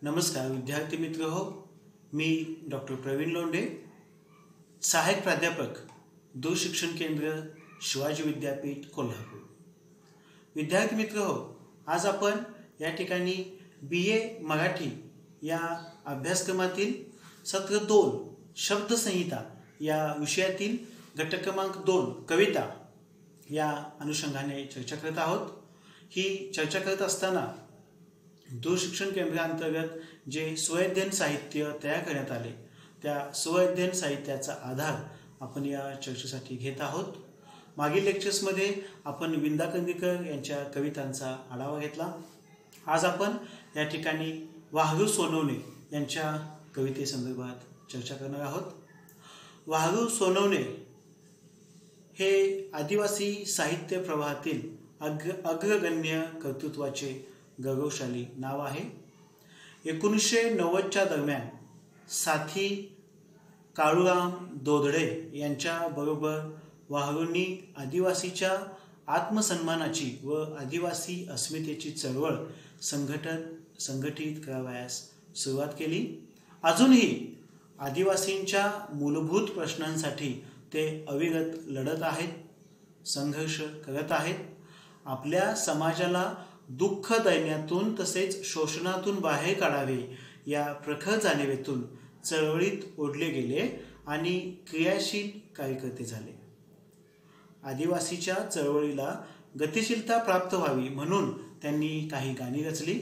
नमस्कार विद्यार्थी मित्र हो, मी डॉक्टर प्रवीण लोंढे, सहाय्यक प्राध्यापक दूरशिक्षण केंद्र शिवाजी विद्यापीठ कोल्हापूर। विद्यार्थी मित्र हो, आज आपण या ठिकाणी BA मराठी या अभ्यासक्रमातील सत्र 2 शब्दसंहिता या विषयातील घटक क्रमांक 2 कविता या अनुषंगाने चर्चा करत आहोत। ही चर्चा करत असताना दूरशिक्षण केंद्रांतर्गत जे स्वअध्ययन साहित्य तयार करण्यात आले त्या स्वअध्ययन साहित्याचा आधार आपण या चर्चेसाठी घेत आहोत। मागील लेक्चर्समध्ये आपण विंदा कंदीकर यांच्या कवितांचा आढावा घेतला। आज आपण या ठिकाणी वाहरू सोनवणे यांच्या कवितेसंदर्भात चर्चा करणार आहोत। वाहरू सोनवणे हे आदिवासी साहित्य प्रवाहातील अग्रगण्य कर्तृत्वाचे गौरवशाली नाव आहे। 1990च्या दरम्यान साथी काळूराम दोधडे यांच्या बरोबर वाहरूंनी आदिवासीच्या आत्मसन्मानाची व आदिवासी अस्मितेची चळवळ संघटित करावयास सुरुवात केली। अजूनही आदिवासींच्या मूलभूत प्रश्नांसाठी ते अविरत लढत आहेत, संघर्ष करत आहेत। आपल्या समाजाला दुःख दैन्यातून तसेच शोषणातून बाहेर काढावे या प्रखर जाणीवेतून चळवळीत ओढले गेले आणि क्रियाशील कार्यकर्ते झाले। आदिवासीच्या चळवळीला गतिशीलता प्राप्त व्हावी म्हणून त्यांनी काही गाणी रचली।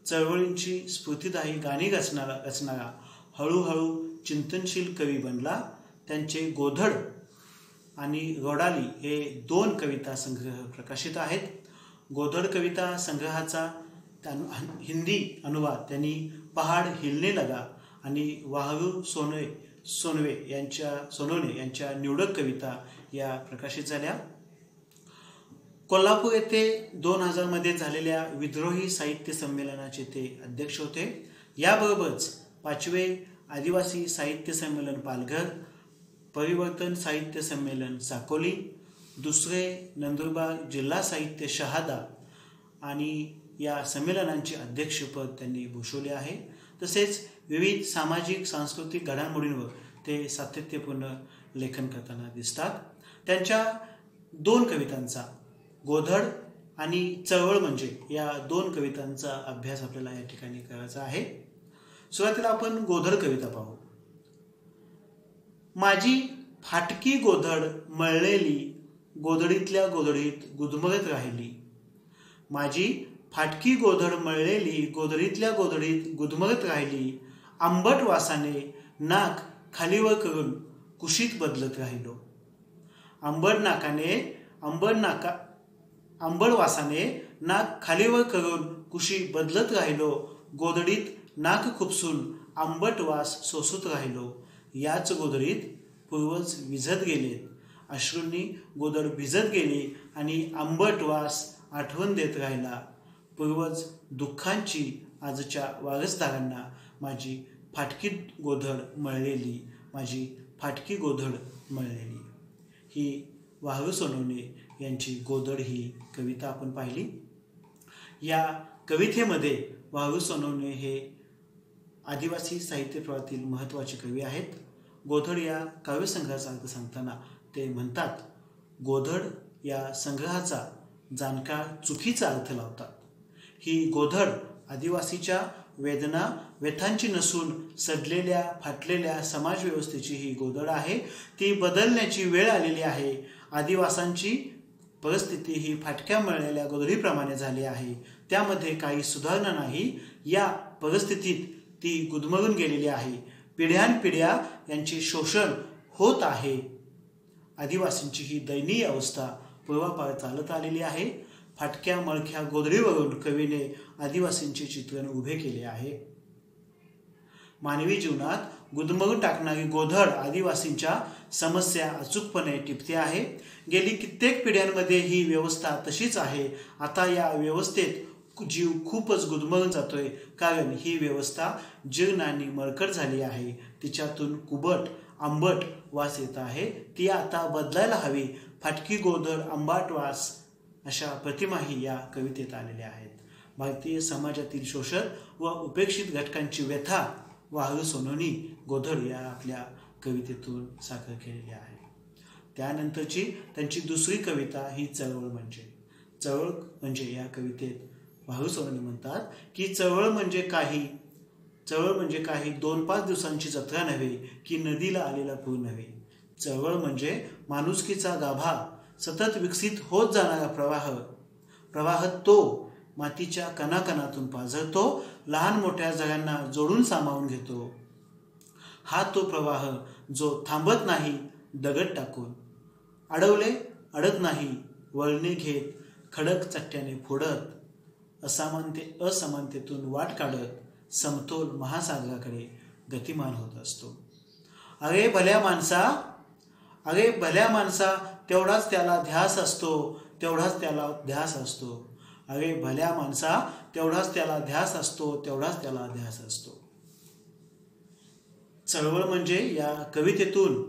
चळवळींची स्फूर्तिदायी गाणी रचणारा हळूहळू चिंतनशील कवी बनला। त्यांचे गोधड आणि रोडाली हे 2 कविता संग्रह प्रकाशित आहेत। गोधड कविता संग्रहाचा हिंदी अनुवाद त्यांनी पहाड हिलने लगा आणि वाहरू सोनवणे यांच्या निवडक कविता या प्रकाशित झाल्या। कोल्हापूर येथे 2000 मध्ये झालेल्या विद्रोही साहित्य संमेलनाचे ते अध्यक्ष होते। याबरोबरच 5वे आदिवासी साहित्य संमेलन पालघर, परिवर्तन साहित्य संमेलन साकोली, 2रे नंदुरबार जिल्हा साहित्य शहादा आणि या संमेलनांचे अध्यक्षपद त्यांनी भूषवले आहे। तसेच विविध सामाजिक सांस्कृतिक घडामोडींवर ते सातत्यपूर्ण लेखन करताना दिसतात। त्यांच्या 2 कवितांचा गोधड आणि चळवळ म्हणजे या 2 कवितांचा अभ्यास आपल्याला या ठिकाणी करायचा आहे। सुरुवातीला आपण गोधड कविता पाहू। माझी फाटकी गोधड मळलेली गोधडीतल्या गोधडीत गुदमरत राहिली। माझी फाटकी गोधड मळलेली गोधडीतल्या गोधडीत गुदमरत राहिली। आंबट वासाने नाक खालीवर करून कुशीत बदलत राहिलो। आंबट वासाने नाक खालीवर करून कुशी बदलत राहिलो। गोधडीत नाक खुपसून आंबट वास सोसत राहिलो। याच गोधडीत पूर्वज विझत गेलेत, अश्रूंनी गोधड भिजत गेली आणि आंबट वास आठवण देत राहिला। पूर्वज दुःखांची आजच्या वारसदारांना माझी फाटकी गोधड मळलेली, माझी फाटकी गोधड मळलेली। ही वाहरू सोनवणे यांची गोधड ही कविता आपण पाहिली। या कवितेमध्ये वाहरू सोनवणे हे आदिवासी साहित्य प्रवाहातील महत्त्वाचे कवी आहेत। गोधड या काव्यसंग्रहाचा अर्थ सांगताना ते म्हणतात, गोधड या संग्रहाचा जाणकार चुकीचा अर्थ लावतात। ही गोधड आदिवासीच्या वेदना व्यथांची नसून सडलेल्या फाटलेल्या समाजव्यवस्थेची ही गोधड आहे। ती बदलण्याची वेळ आलेली आहे। आदिवासांची परिस्थिती ही फाटक्या मळलेल्या गोधडीप्रमाणे झाली आहे। त्यामध्ये काही सुधारणा नाही। या परिस्थितीत ती गुदमरून गेलेली आहे। पिढ्यानपिढ्या यांचे शोषण होत आहे। आदिवासींची ही दयनीय अवस्था पूर्वापार चालत आलेली आहे। फाटक्या मळक्या गोधडीवरून कवीने आदिवासींचे चित्रण उभे केले आहे। मानवी जीवनात गुदमरून टाकणारी गोधड आदिवासींच्या समस्या अचूकपणे टिपते आहे। गेली कित्येक पिढ्यांमध्ये ही व्यवस्था तशीच आहे। आता या व्यवस्थेत जीव खूपच गुदमरून जातोय, कारण ही व्यवस्था जीर्ण आणि मळकट झाली आहे। तिच्यातून कुबट आंबट वास येत आहे। ती आता बदलायला हवी। फाटकी गोधड आंबट वास अशा प्रतिमाही या कवितेत आलेल्या आहेत। भारतीय समाजातील शोषक व उपेक्षित घटकांची व्यथा वाळू सोनवणी गोधड या आपल्या कवितेतून सादर केलेली आहे. त्यानंतरची त्यांची दुसरी कविता ही चळवळ म्हणजे या कवितेत वाळू सोनवणी म्हणतात की चळवळ म्हणजे काही 2-5 दिवसांची जत्रा नव्हे की नदीला आलेला पूर नव्हे. चळवळ म्हणजे माणुसकीचा गाभा सतत विकसित होत जाणारा प्रवाह तो मातीच्या कणाकणातून पाझरतो, लहान मोठ्या जगांना जोडून सामावून घेतो. हा तो प्रवाह जो थांबत नाही दगड टाकून, अडवले अडत नाही वळणे घेत, खडक चट्ट्याने फोडत, असमानतेतून वाट काढत समतोल महासागराकडे गतिमान होत असतो. अरे भल्या माणसा तेवढाच त्याला ध्यास असतो. अरे भल्या माणसा तेवढाच त्याला ध्यास असतो. चळवळ म्हणजे या कवितेतून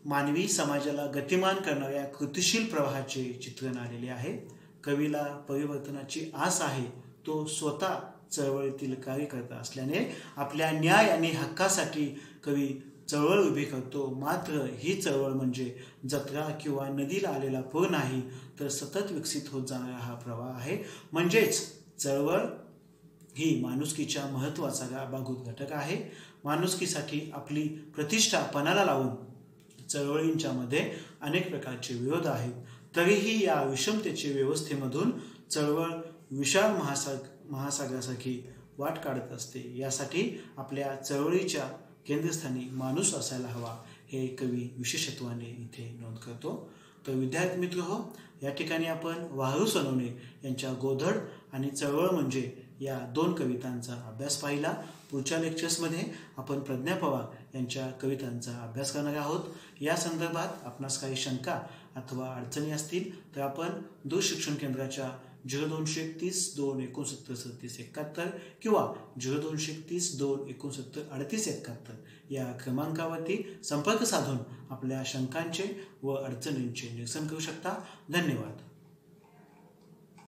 मानवी समाजाला गतिमान करणाऱ्या कृतिशील प्रवाहाचे चित्रण आलेले आहे. कवीला परिवर्तनाची आस आहे. तो स्वतः चळवळीतील कार्यकर्ता असल्याने आपल्या न्याय आणि हक्कासाठी कवी चळवळ उभी करतो. मात्र ही चळवळ म्हणजे जत्रा किंवा नदीला आलेला पूर नाही, तर सतत विकसित होत जाणारा हा प्रवाह आहे. म्हणजेच चळवळ ही माणुसकीच्या महत्त्वाचा गाभाभूत घटक आहे. माणुसकीसाठी आपली प्रतिष्ठा पणाला लावून चळवळींच्या मध्ये अनेक प्रकारचे विरोध आहेत. तरीही या विषमतेच्या व्यवस्थेमधून चळवळ विशाल महासागरासारखी वाट काढत असते. यासाठी आपल्या चळवळीच्या केंद्रस्थानी माणूस असायला हवा, हे कवी विशेषत्वाने इथे नोंद करतो. तर विद्यार्थी मित्र हो, या ठिकाणी आपण वाळू सोनवणे यांच्या गोधड आणि चळवळ म्हणजे या 2 कवितांचा अभ्यास पाहिला. पुढच्या लेक्चर्समध्ये आपण प्रज्ञा पवार यांच्या कवितांचा अभ्यास करणार आहोत. या संदर्भात आपणास काही शंका अथवा अडचणी असतील तर आपण दूरशिक्षण केंद्राच्या 0231 269 3771 किंवा 0231 269 3871 या क्रमांकावरती संपर्क साधून आपल्या शंकांचे व अडचणींचे निरसन करू शकता. धन्यवाद.